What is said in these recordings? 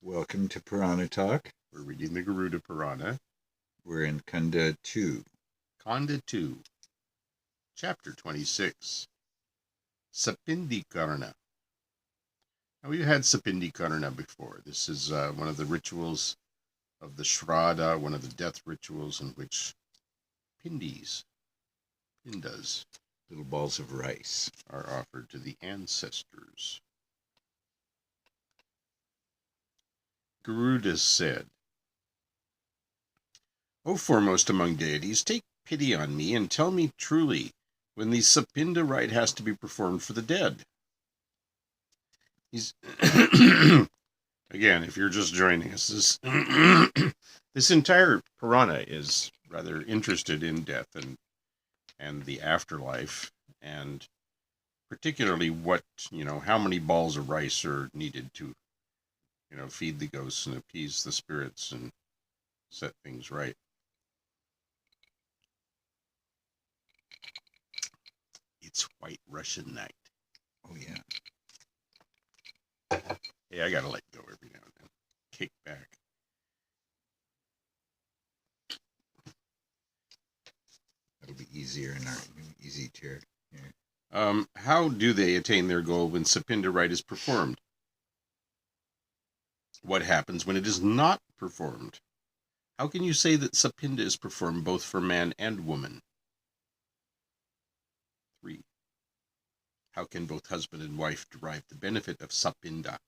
Welcome to Purana Talk. We're reading the Garuda Purana, We're in Kanda 2. Khanda 2, Chapter 26, Sapindikarana. Now, we've had Sapindikarana before. This is one of the rituals of the Shraddha, one of the death rituals in which pindas, Little balls of rice. are offered to the ancestors. Garuda said, O foremost among deities, take pity on me and tell me truly when the Sapinda rite has to be performed for the dead. He's again, if you're just joining us, this entire Purana is rather interested in death and the afterlife, and particularly how many balls of rice are needed to, feed the ghosts and appease the spirits and set things right. It's White Russian night. Oh, yeah. Hey, I gotta let go every now and then. Kick back. That'll be easier in our new easy chair here. How do they attain their goal when Sapinda rite is performed? What happens when it is not performed? How can you say that Sapinda is performed both for man and woman? 3. How can both husband and wife derive the benefit of Sapinda?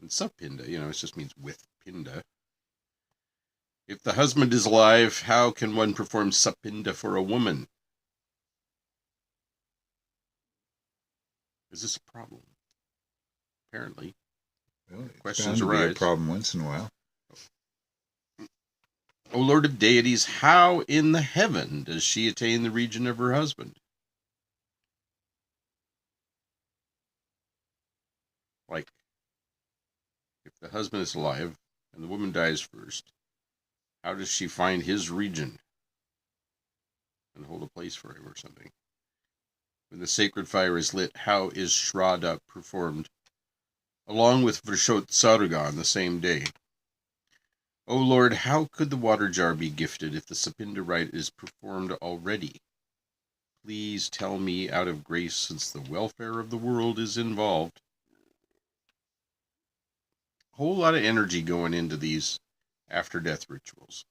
And Sapinda, it just means with Pinda. If the husband is alive, how can one perform Sapinda for a woman? Is this a problem? Apparently. Well, it's Questions bound to be arise. a problem once in a while. O Lord of deities, how in the heaven does she attain the region of her husband? Like, if the husband is alive and the woman dies first, how does she find his region and hold a place for him or something? When the sacred fire is lit, how is Shraddha performed along with Vrishotsarga on the same day? O Lord, how could the water jar be gifted if the Sapinda rite is performed already? Please tell me out of grace, since the welfare of the world is involved. A whole lot of energy going into these after-death rituals.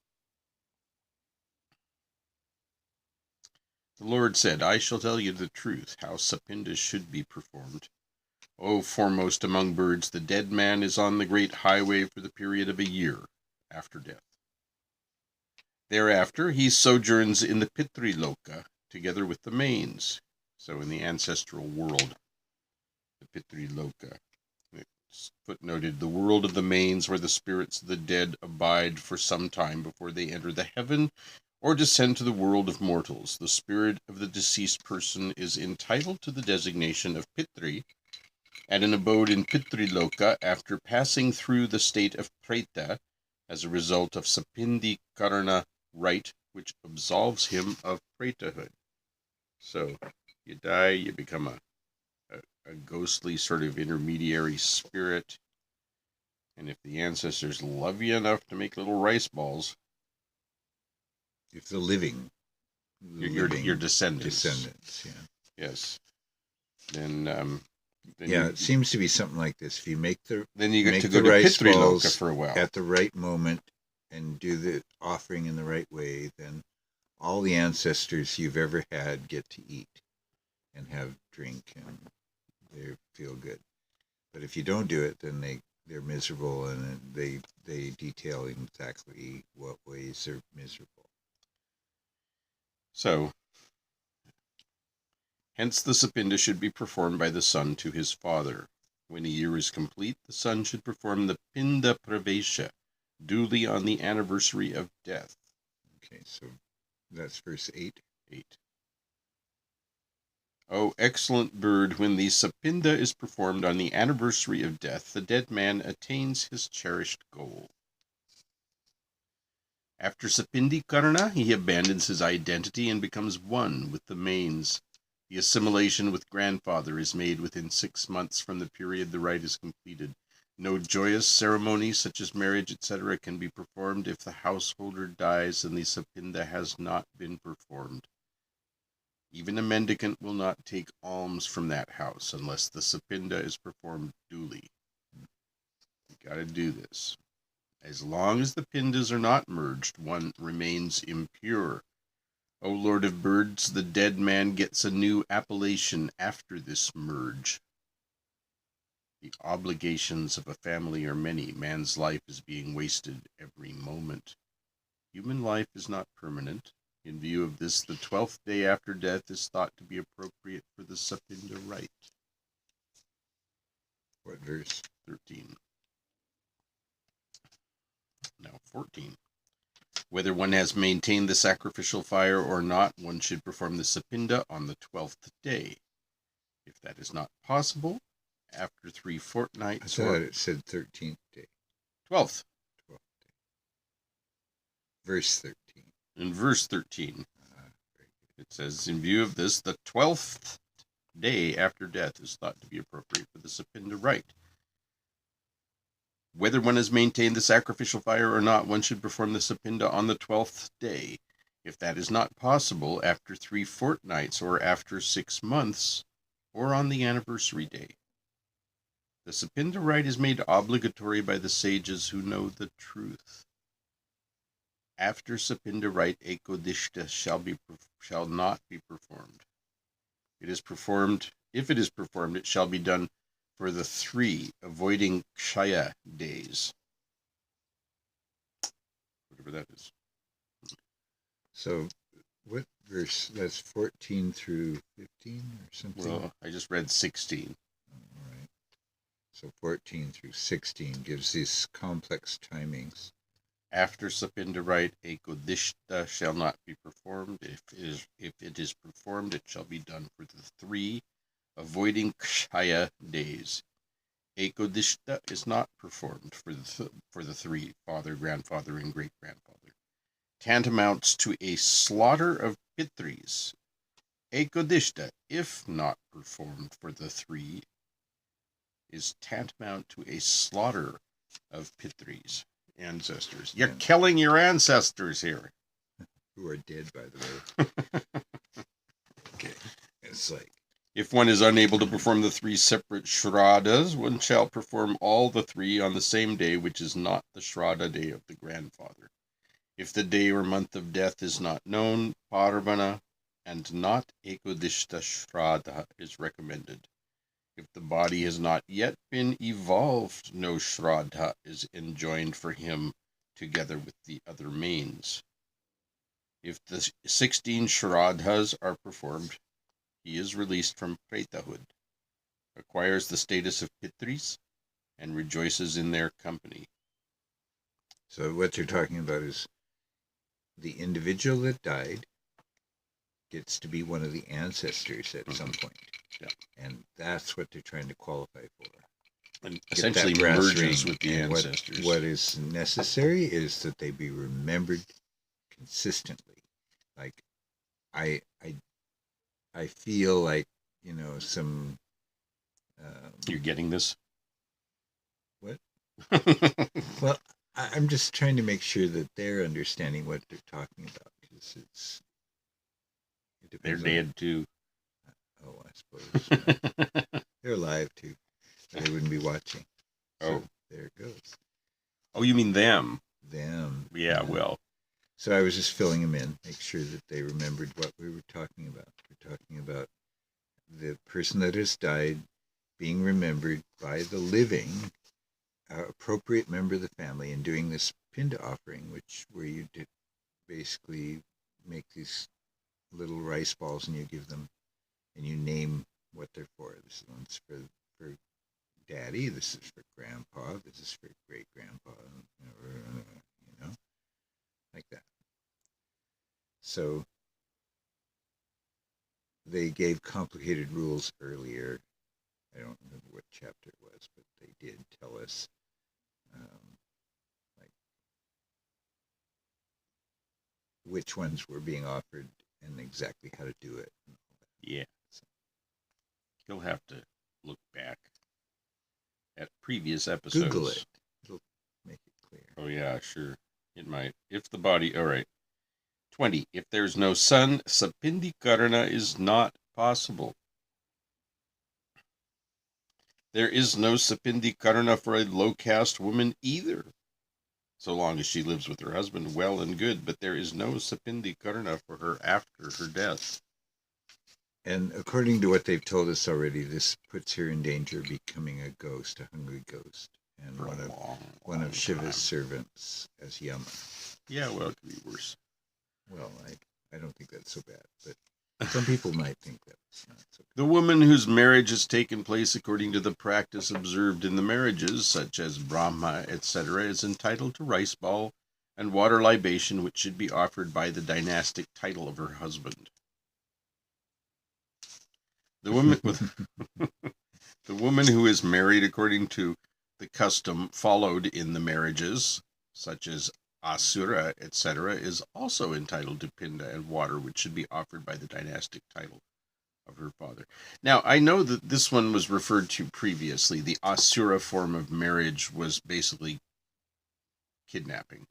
The Lord said, I shall tell you the truth, how Sapinda should be performed. O foremost among birds, the dead man is on the great highway for the period of a year after death. Thereafter, he sojourns in the Pitriloka, together with the mains, so in the ancestral world, the Pitriloka. It's footnoted, the world of the mains, where the spirits of the dead abide for some time before they enter the heaven or descend to the world of mortals. The spirit of the deceased person is entitled to the designation of Pitri, and an abode in Pitriloka after passing through the state of Preta as a result of Sapindikarana rite, which absolves him of Pretahood. So, you die, you become a ghostly sort of intermediary spirit, and if the ancestors love you enough to make little rice balls, If the living. Your descendants. Yeah. Yes. Then it seems to be something like this. If you then you get make to go the to rice Pitriloka balls for a while. at the right moment and do the offering in the right way, then all the ancestors you've ever had get to eat and have drink, and they feel good. But if you don't do it, then they're miserable, and they detail exactly what ways they're miserable. So, hence the Sapinda should be performed by the son to his father. When a year is complete, the son should perform the Pinda Pravesha, duly on the anniversary of death. Okay, so that's verse 8. 8. O excellent bird, when the Sapinda is performed on the anniversary of death, the dead man attains his cherished goal. After Sapindikarana, he abandons his identity and becomes one with the mains. The assimilation with grandfather is made within 6 months from the period the rite is completed. No joyous ceremony such as marriage, etc., can be performed if the householder dies and the sapinda has not been performed. Even a mendicant will not take alms from that house unless the sapinda is performed duly. You gotta do this. As long as the pindas are not merged, one remains impure. O Lord of Birds, the dead man gets a new appellation after this merge. The obligations of a family are many. Man's life is being wasted every moment. Human life is not permanent. In view of this, the 12th day after death is thought to be appropriate for the Sapinda rite. What verse? 13. Now 14. Whether one has maintained the sacrificial fire or not, one should perform the Sapinda on the 12th day. If that is not possible, after 3 fortnights. I thought it said 13th day. 12th. 12th day. Verse 13. In verse 13, it says, in view of this, the 12th day after death is thought to be appropriate for the Sapinda rite. Whether one has maintained the sacrificial fire or not, one should perform the Sapinda on the 12th day. If that is not possible, after 3 fortnights or after 6 months, or on the anniversary day. The Sapinda rite is made obligatory by the sages who know the truth. After Sapinda rite, Ekodishta shall not be performed. If it is performed, it shall be done for the 3, avoiding Kshaya days. Whatever that is. So, what verse? That's 14 through 15 or something? Well, I just read 16. All right. So 14 through 16 gives these complex timings. After Sapinda rite, Ekodishta shall not be performed. If it is performed, it shall be done for the 3, avoiding Kshaya days. Ekodishta is not performed for the 3, father, grandfather, and great-grandfather. Tantamounts to a slaughter of Pitris. Ekodishta, if not performed for the 3, is tantamount to a slaughter of Pitris, ancestors. You're killing your ancestors here. Who are dead, by the way. Okay. It's like, if one is unable to perform the 3 separate Shraddhas, one shall perform all the 3 on the same day, which is not the Shraddha day of the grandfather. If the day or month of death is not known, Parvana and not Ekodishta Shraddha is recommended. If the body has not yet been evolved, no Shraddha is enjoined for him together with the other mains. If the 16 Shraddhas are performed, he is released from Pretahood, acquires the status of Pitris, and rejoices in their company. So what you're talking about is the individual that died gets to be one of the ancestors at some point. Yeah. And that's what they're trying to qualify for. And essentially merges with the and ancestors. What is necessary is that they be remembered consistently. Like, I feel like, some... You're getting this? What? Well, I'm just trying to make sure that they're understanding what they're talking about. Because they're dead too. Oh, I suppose. They're alive too. They wouldn't be watching. So there it goes. Oh, you mean them? Them. Yeah, well. So I was just filling them in, make sure that they remembered what we were talking about. We're talking about the person that has died being remembered by the living, appropriate member of the family, and doing this pinda offering, where you basically make these little rice balls and you give them, and you name what they're for. This one's for daddy, this is for grandpa, this is for great grandpa, like that. So they gave complicated rules earlier. I don't remember what chapter it was, but they did tell us like which ones were being offered and exactly how to do it. Yeah. So you'll have to look back. at previous episodes. Google it. It'll make it clear. Oh, yeah, sure. It might. If the body... All right. 20. If there's no sun, Sapindikarana is not possible. There is no Sapindikarana for a low-caste woman either, so long as she lives with her husband well and good, but there is no Sapindikarana for her after her death. And according to what they've told us already, this puts her in danger of becoming a ghost, a hungry ghost, and For one of Shiva's time. servants as Yama. Yeah, well, it could be worse. Well, I don't think that's so bad, but some people might think that's not so bad. The woman whose marriage has taken place according to the practice observed in the marriages, such as Brahma, etc., is entitled to rice ball and water libation, which should be offered by the dynastic title of her husband. The woman the woman who is married according to the custom followed in the marriages, such as Asura, etc., is also entitled to pinda and water, which should be offered by the dynastic title of her father. Now, I know that this one was referred to previously. The Asura form of marriage was basically kidnapping.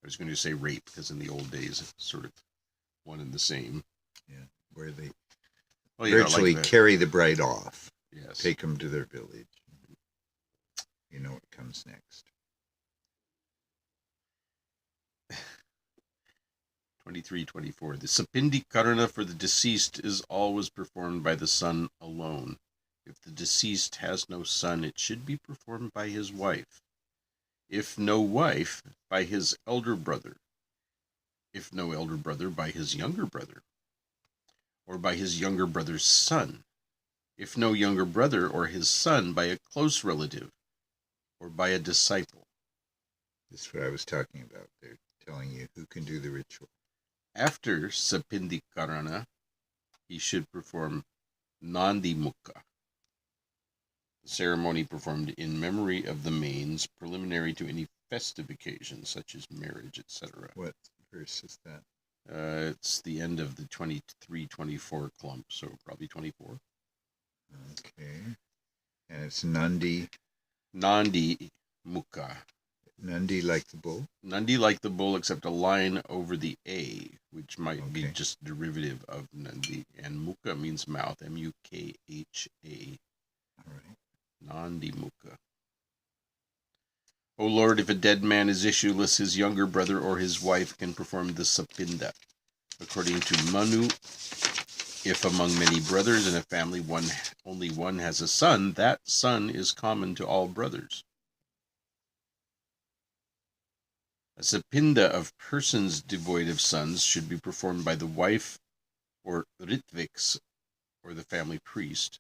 I was going to say rape, because in the old days it's sort of one and the same. Yeah, where they virtually carry the bride off. Yes. Take them to their village. You know what comes next. 23-24. The Sapindikarana for the deceased is always performed by the son alone. If the deceased has no son, it should be performed by his wife. If no wife, by his elder brother. If no elder brother, by his younger brother. Or by his younger brother's son. If no younger brother or his son, by a close relative. Or by a disciple. This is what I was talking about. They're telling you who can do the ritual. After Sapindikarana, he should perform Nandi Mukha, the ceremony performed in memory of the mains, preliminary to any festive occasion, such as marriage, etc. What verse is that? It's the end of the 23-24 clump, so probably 24. Okay. And it's Nandi Mukha. Nandi like the bull? Nandi like the bull, except a line over the A, which might be just derivative of Nandi. And Mukha means mouth, Mukha. All right. Nandi Mukha. O Lord, if a dead man is issueless, his younger brother or his wife can perform the Sapinda. According to Manu, if among many brothers in a family only one has a son, that son is common to all brothers. A Sapinda of persons devoid of sons should be performed by the wife or Ritviks, or the family priest.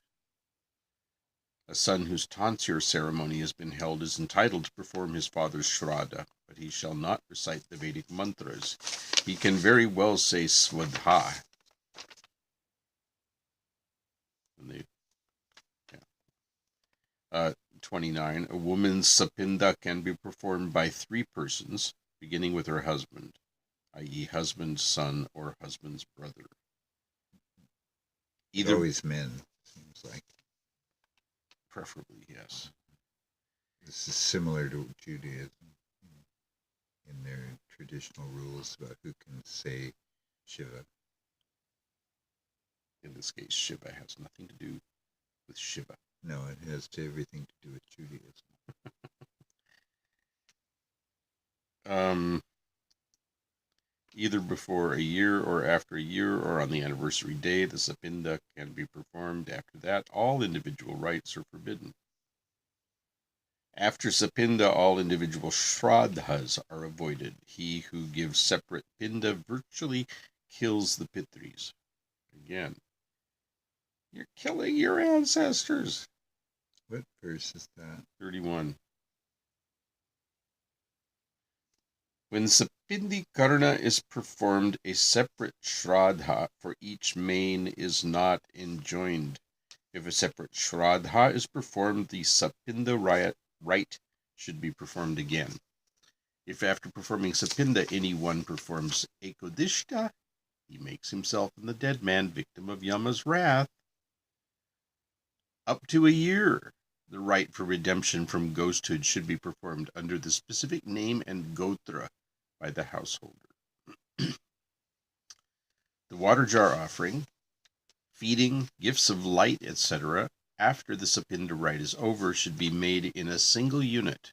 A son whose tonsure ceremony has been held is entitled to perform his father's shraddha, but he shall not recite the Vedic mantras. He can very well say Swadha. 29. A woman's sapinda can be performed by 3 persons, beginning with her husband, i.e. husband's son or husband's brother. Either always men, seems like. Preferably, yes. This is similar to Judaism in their traditional rules about who can say Shiva. In this case, Shiva has nothing to do with Shiva. No, it has everything to do with Judaism. Either before a year or after a year or on the anniversary day, the Sapinda can be performed. After that, all individual rites are forbidden. After Sapinda, all individual shraddhas are avoided. He who gives separate pinda virtually kills the pitris. Again, you're killing your ancestors. What verse is that? 31. When Sapindikarana is performed, a separate shraddha for each main is not enjoined. If a separate shraddha is performed, the Sapinda rite should be performed again. If after performing Sapinda anyone performs Ekodishta, he makes himself and the dead man victim of Yama's wrath. Up to a year, the rite for redemption from ghosthood should be performed under the specific name and gotra by the householder. The water jar offering, feeding, gifts of light, etc., after the Sapinda rite is over, should be made in a single unit.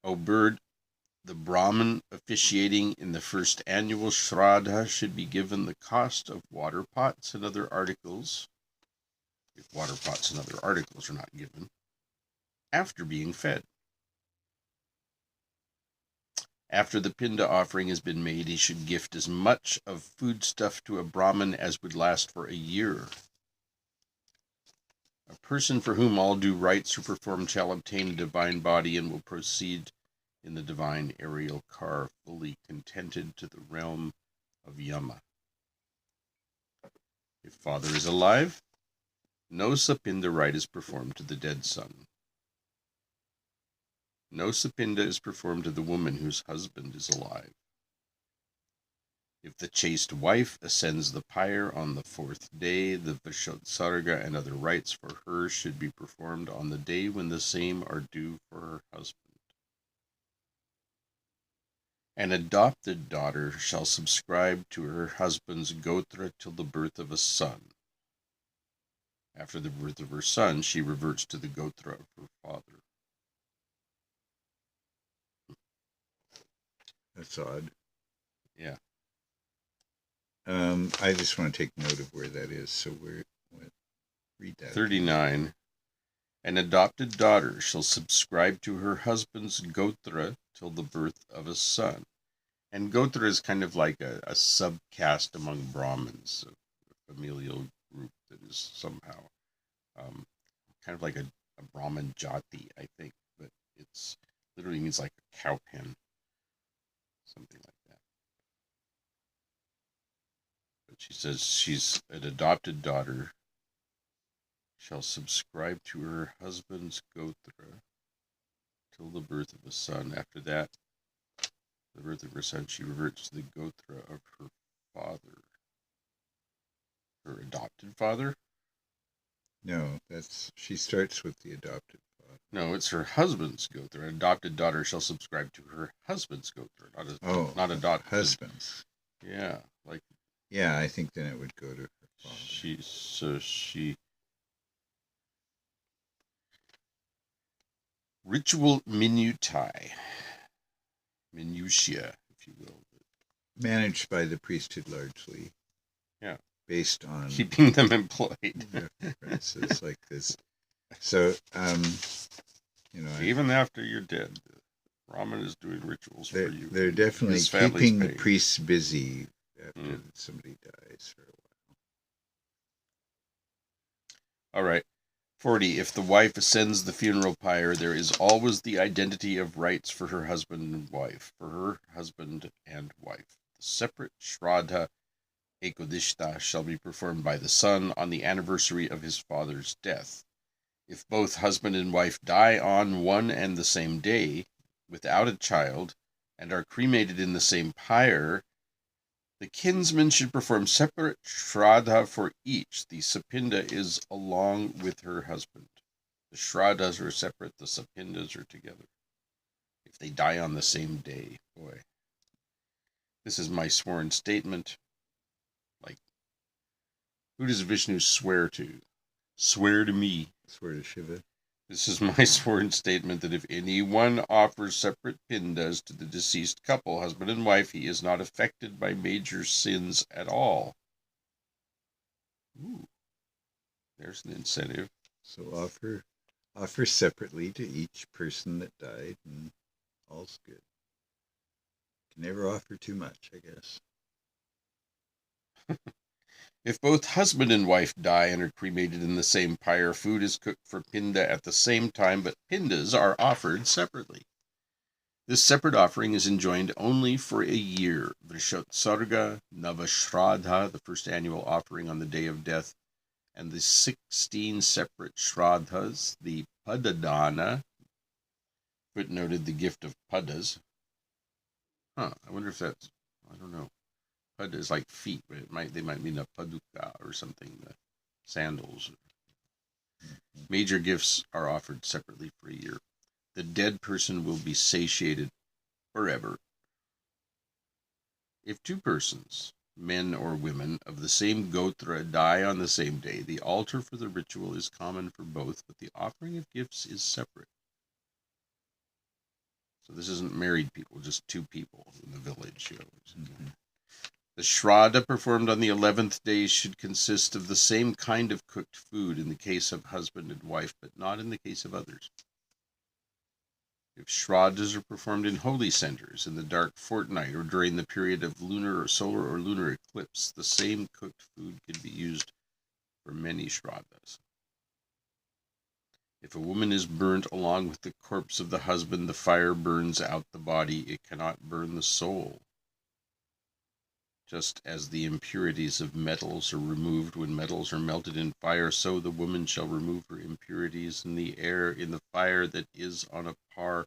O bird, the Brahmin officiating in the first annual Shraddha should be given the cost of water pots and other articles, if water pots and other articles are not given, after being fed. After the Pinda offering has been made, he should gift as much of foodstuff to a Brahmin as would last for a year. A person for whom all due rites are performed shall obtain a divine body and will proceed in the divine aerial car, fully contented to the realm of Yama. If father is alive, no Sapinda rite is performed to the dead son. No Sapinda is performed to the woman whose husband is alive. If the chaste wife ascends the pyre on the 4th day, the Vishotsarga and other rites for her should be performed on the day when the same are due for her husband. An adopted daughter shall subscribe to her husband's gotra till the birth of a son. After the birth of her son, she reverts to the gotra of her father. That's odd. Yeah. I just want to take note of where that is. So read that. 39. An adopted daughter shall subscribe to her husband's gotra till the birth of a son. And gotra is kind of like a subcaste among Brahmins, a familial group that is somehow kind of like a Brahmin jati, I think, but it's literally means like a cow pen, something like that. But she says she's an adopted daughter shall subscribe to her husband's gotra till the birth of a son. After that, the birth of her son, she reverts to the gotra of her father. Her adopted father? No, she starts with the adopted father. No, it's her husband's gotra. An adopted daughter shall subscribe to her husband's gotra, not adopted. Husband's. Yeah, like. Yeah, I think then it would go to her father. She. Ritual minutiae, minutia, if you will. Managed by the priesthood largely. Yeah. Based on keeping them employed. references like this. So, even after you're dead, Brahman is doing rituals for you. They're definitely keeping the priests busy after somebody dies for a while. All right. 40. If the wife ascends the funeral pyre, there is always the identity of rites for her husband and wife. The separate Shraddha Ekodishta shall be performed by the son on the anniversary of his father's death. If both husband and wife die on one and the same day, without a child, and are cremated in the same pyre, the kinsman should perform separate Shraddha for each. The Sapinda is along with her husband. The Shraddhas are separate, the Sapindas are together. If they die on the same day, boy. This is my sworn statement. Like, who does Vishnu swear to? Swear to me. Swear to Shiva. This is my sworn statement that if anyone offers separate pindas to the deceased couple, husband and wife, he is not affected by major sins at all. Ooh, there's an incentive. So offer separately to each person that died, and all's good. Can never offer too much, I guess. If both husband and wife die and are cremated in the same pyre, food is cooked for pinda at the same time, but pindas are offered separately. This separate offering is enjoined only for a year. Vishotsarga, Navashraddha, the first annual offering on the day of death, and the 16 separate Shraddhas, the Padadana, footnoted the gift of Padas. I wonder if that's, I don't know. Pada is like feet, but they might mean a paduka or something, sandals. Major gifts are offered separately for a year. The dead person will be satiated forever. If two persons, men or women, of the same gotra die on the same day, the altar for the ritual is common for both, but the offering of gifts is separate. So this isn't married people, just two people in the village. The shraddha performed on the 11th day should consist of the same kind of cooked food in the case of husband and wife, but not in the case of others. If shraddhas are performed in holy centers, in the dark fortnight, or during the period of lunar or solar or lunar eclipse, the same cooked food can be used for many shraddhas. If a woman is burnt along with the corpse of the husband, the fire burns out the body, it cannot burn the soul. Just as the impurities of metals are removed when metals are melted in fire, so the woman shall remove her impurities in the air, in the fire that is on a par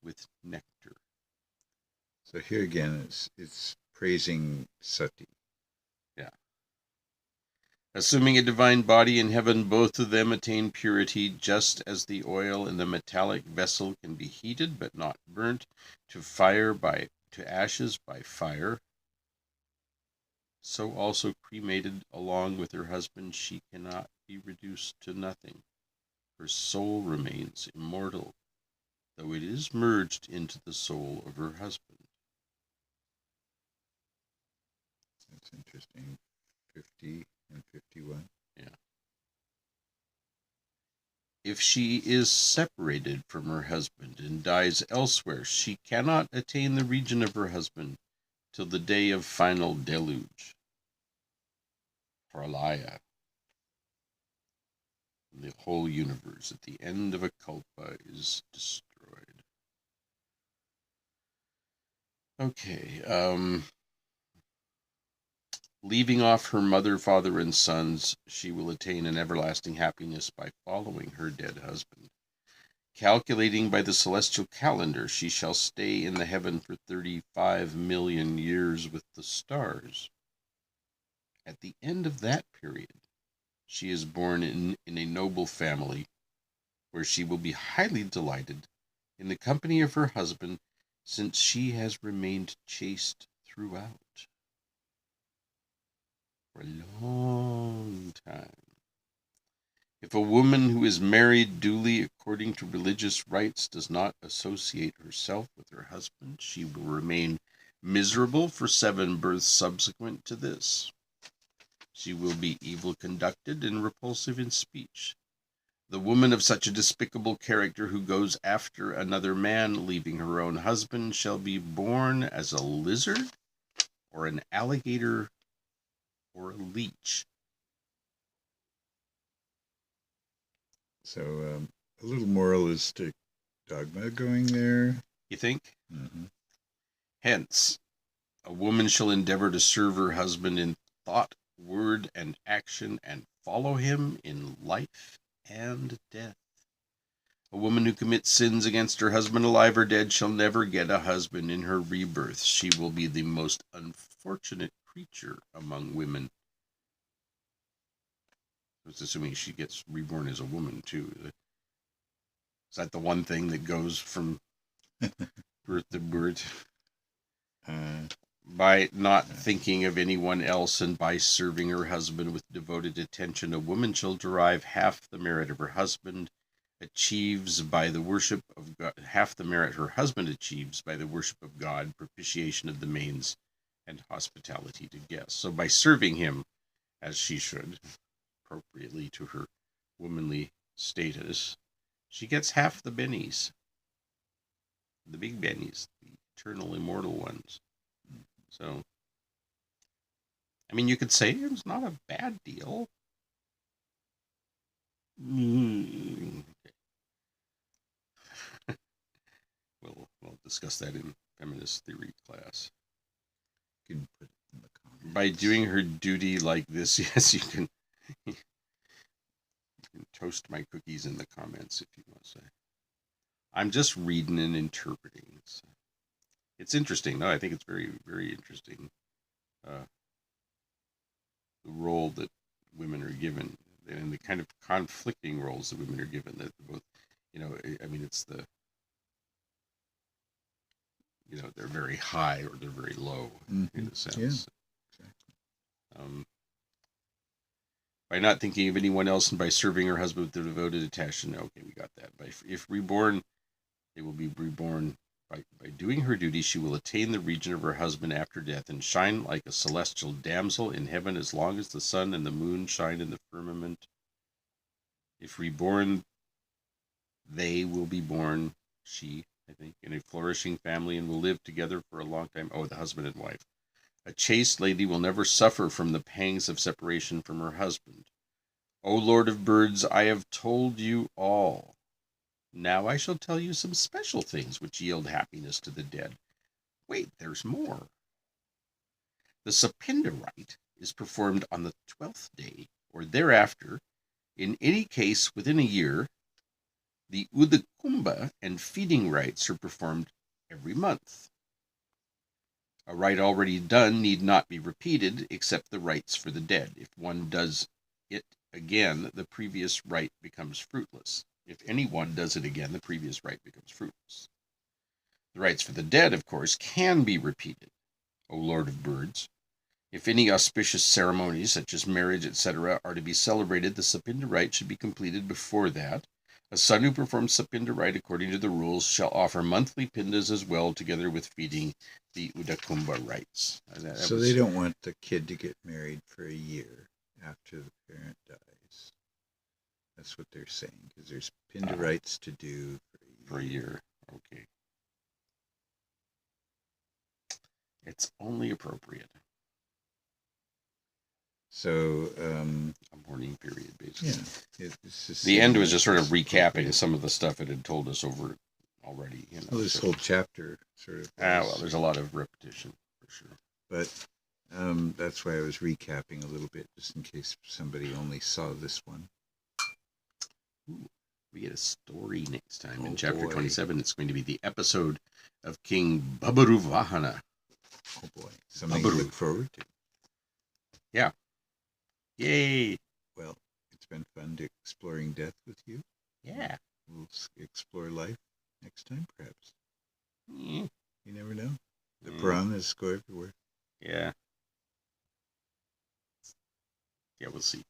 with nectar. So here again, it's praising sati. Yeah. Assuming a divine body in heaven, both of them attain purity, just as the oil in the metallic vessel can be heated but not burnt to ashes by fire. So also cremated along with her husband, she cannot be reduced to nothing. Her soul remains immortal, though it is merged into the soul of her husband. That's interesting. 50 and 51. Yeah. If she is separated from her husband and dies elsewhere, she cannot attain the region of her husband till the day of final deluge. Pralaya. The whole universe at the end of a kalpa is destroyed. Okay. Leaving off her mother, father, and sons, she will attain an everlasting happiness by following her dead husband. Calculating by the celestial calendar, she shall stay in the heaven for 35 million years with the stars. At the end of that period, she is born in a noble family, where she will be highly delighted in the company of her husband, since she has remained chaste throughout. For a long time. If a woman who is married duly according to religious rites does not associate herself with her husband, she will remain miserable for 7 births subsequent to this. She will be evil conducted and repulsive in speech. The woman of such a despicable character who goes after another man, leaving her own husband, shall be born as a lizard or an alligator or a leech. So a little moralistic dogma going there. You think? Mm-hmm. Hence, a woman shall endeavor to serve her husband in thought, word, and action, and follow him in life and death. A woman who commits sins against her husband, alive or dead, shall never get a husband in her rebirth. She will be the most unfortunate creature among women. It's assuming she gets reborn as a woman, too. Is that the one thing that goes from birth to birth? By not thinking of anyone else and by serving her husband with devoted attention, a woman shall derive half the merit of her husband achieves by the worship of God, half the merit her husband achieves by the worship of God, propitiation of the mains, and hospitality to guests. So by serving him, as she should, appropriately to her womanly status, she gets half the bennies, the big bennies, the eternal immortal ones. So, I mean, you could say it's not a bad deal. We'll discuss that in feminist theory class. You can put it in the comments. By doing her duty like this, yes, you can toast my cookies in the comments if you want to say. I'm just reading and interpreting. So. It's interesting. No, I think it's very, very interesting. The role that women are given. and the kind of conflicting roles that women are given. That both, I mean, it's the, they're very high or they're very low in a sense. Yeah, exactly. By not thinking of anyone else and by serving her husband with a devoted attachment. Okay, we got that. If reborn, they will be reborn. By doing her duty, she will attain the region of her husband after death and shine like a celestial damsel in heaven as long as the sun and the moon shine in the firmament. If reborn, they will be born, she, I think, in a flourishing family and will live together for a long time. Oh, the husband and wife. A chaste lady will never suffer from the pangs of separation from her husband. O Lord of birds, I have told you all. Now I shall tell you some special things which yield happiness to the dead. Wait, there's more. The Sapinda rite is performed on the 12th day, or thereafter. In any case within a year, the Udakumba and feeding rites are performed every month. A rite already done need not be repeated, except the rites for the dead. If one does it again, the previous rite becomes fruitless. If anyone does it again, the previous rite becomes fruitless. The rites for the dead, of course, can be repeated. O Lord of birds, if any auspicious ceremonies, such as marriage, etc., are to be celebrated, the Sapinda rite should be completed before that. A son who performs Sapinda rite according to the rules shall offer monthly pindas as well, together with feeding the Udakumba rites. So they don't want the kid to get married for a year after the parent dies. That's what they're saying, because there's pinda rites to do for a year. Okay. It's only appropriate. So, a mourning period, basically. Yeah. It's just the end was just sort of recapping some of the stuff it had told us over already. Well, this whole chapter sort of. Well, there's a lot of repetition, for sure. But that's why I was recapping a little bit, just in case somebody only saw this one. Ooh, we get a story next time. In chapter 27, it's going to be the episode of King Babaruvahana. Oh boy, something to look forward to. Yeah. Yay! Well, it's been fun exploring death with you. Yeah. We'll explore life next time, perhaps. You never know. The Puranas go everywhere. Yeah. Yeah, we'll see.